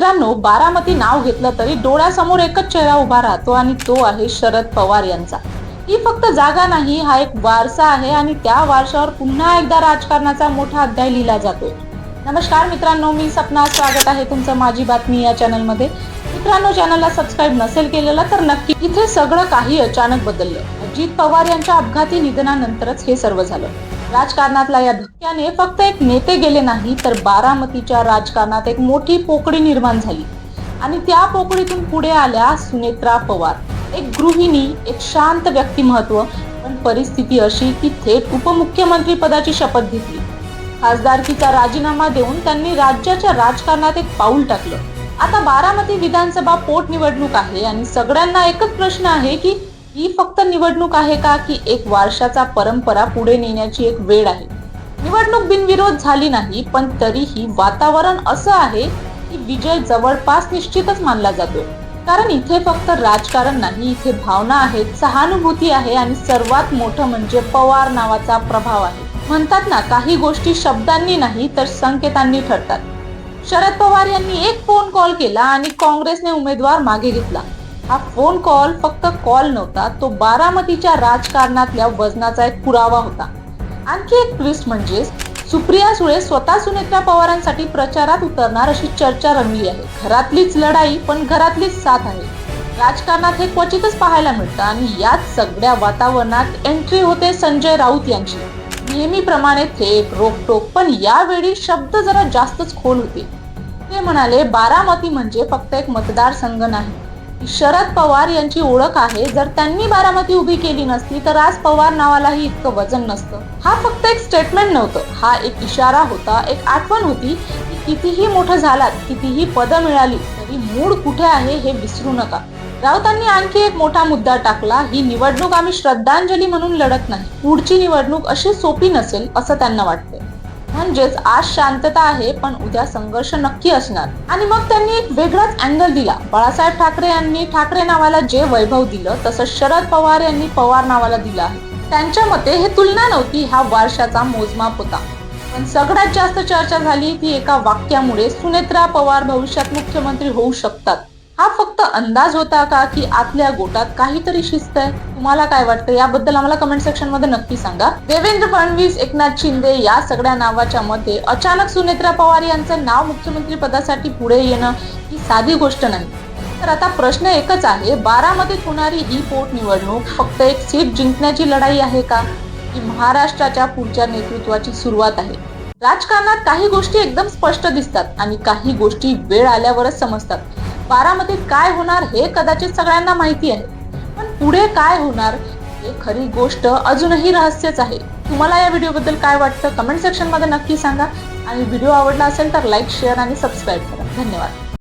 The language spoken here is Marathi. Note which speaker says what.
Speaker 1: मित्रांनो, बारामती नाव घेतलं तरी डोळ्यासमोर एकच चेहरा उभा राहतो आणि तो आहे शरद पवार यांचा. ही फक्त जागा नाही, हा एक वारसा आहे आणि त्या वारशावर पुन्हा एकदा राजकारणाचा मोठा अध्याय लिहिला जातोय. नमस्कार मित्रांनो, मी सपना. स्वागत आहे तुमचं माझी बातमी या चॅनल मध्ये. मित्रांनो, चॅनलला सबस्क्राईब नसेल केलेलं तर नक्की. इथे सगळं काही अचानक बदललं. अजित पवार यांच्या अपघाती निधनानंतरच हे सर्व झालं. राजकारणातल्या या धक्क्याने फक्त एक नेते गेले नाही, तर बारामतीच्या राजकारणात एक मोठी पोकळी निर्माण झाली. आणि त्या पोकळीतून पुढे आल्या सुनेत्रा पवार, एक गृहिणी, एक शांत व्यक्तिमत्व. पण परिस्थिती अशी की थेट उपमुख्यमंत्री पदाची शपथ घेतली. खासदारकीचा राजीनामा देऊन त्यांनी राज्याच्या राजकारणात एक पाऊल टाकलं. आता बारामती विधानसभा पोटनिवडणूक आहे आणि सगळ्यांना एकच प्रश्न आहे की ही फक्त निवडणूक आहे का, की एक वर्षाचा परंपरा पुढे नेण्याची एक वेळ आहे. निवडणूक बिनविरोध झाली नाही, पण तरीही वातावरण असं आहे की विजय जवळपास निश्चितच मानला जातो. कारण इथे फक्त राजकारण नाही, इथे भावना आहेत, सहानुभूती आहे आणि सर्वात मोठं म्हणजे पवार नावाचा प्रभाव आहे. म्हणतात ना, काही गोष्टी शब्दांनी नाही तर संकेतांनी ठरतात. शरद पवार यांनी एक फोन कॉल केला आणि काँग्रेसने उमेदवार मागे घेतला. हा फोन कॉल फक्त कॉल नव्हता, तो बारामतीच्या राजकारणातल्या वजनाचा एक पुरावा होता. आणखी एक ट्विस्ट म्हणजे सुप्रिया सुळे स्वतः सुनेत्रा पवारांसाठी प्रचारात उतरणार अशी चर्चा रंगली आहे. घरातलीच लढाई, पण घरातलीच साथ आहे. राजकारणात हे क्वचितच पाहायला मिळतं आणि याच सगळ्या वातावरणात एंट्री होते संजय राऊत यांची. नेहमीप्रमाणे थेट, रोकटोक, पण यावेळी शब्द जरा जास्तच खोल होते. ते म्हणाले, बारामती म्हणजे फक्त एक मतदारसंघ नाही, शरद पवार यांची ओळख आहे. जर त्यांनी बारामती उभी केली नसती तर आज पवार नावालाही इतकं वजन नसतं. हा फक्त एक स्टेटमेंट नव्हतं, हा एक इशारा होता, एक आठवण होती की कितीही मोठं झालात, कितीही पदं मिळाली तरी मूळ कुठे आहे हे विसरू नका. राऊतांनी आणखी एक मोठा मुद्दा टाकला, ही निवडणूक आम्ही श्रद्धांजली म्हणून लढत नाही, पुढची निवडणूक अशी सोपी नसेल असं त्यांना वाटतंय. म्हणजेच आज शांतता आहे, पण उद्या संघर्ष नक्की असणार. आणि मग त्यांनी एक वेगळाच अँगल दिला. बाळासाहेब ठाकरे यांनी ठाकरे नावाला जे वैभव दिलं, तसं शरद पवार यांनी पवार नावाला दिलं आहे. त्यांच्या मते हे तुलना नव्हती, हा वर्षाचा मोजमाप होता. पण सगळ्यात जास्त चर्चा झाली ती एका वाक्यामुळे, सुनेत्रा पवार भविष्यात मुख्यमंत्री होऊ शकतात. हा फक्त अंदाज होता का, की आतल्या गोटात काहीतरी शिस्त आहे? तुम्हाला काय वाटतं याबद्दल आम्हाला कमेंट सेक्शन मध्ये नक्की सांगा. देवेंद्र फडणवीस, एकनाथ शिंदे या सगळ्या नावाच्या मध्ये अचानक सुनेत्रा पवार यांचं नाव मुख्यमंत्री पदासाठी पुढे येणं ही साधी गोष्ट नाही. तर आता प्रश्न एकच आहे, बारामतीत होणारी ही पोटनिवडणूक फक्त एक सीट जिंकण्याची लढाई आहे का, की महाराष्ट्राच्या पुढच्या नेतृत्वाची सुरुवात आहे? राजकारणात काही गोष्टी एकदम स्पष्ट दिसतात आणि काही गोष्टी वेळ आल्यावरच समजतात. बारामतीत काय होणार हे कदाचित सगळ्यांना माहिती आहे, पण पुढे काय होणार हे खरी गोष्ट अजूनही रहस्यच आहे. तुम्हाला या व्हिडिओबद्दल काय वाटतं कमेंट सेक्शन मध्ये नक्की सांगा आणि व्हिडिओ आवडला असेल तर लाईक, शेअर आणि सबस्क्राईब करा. धन्यवाद.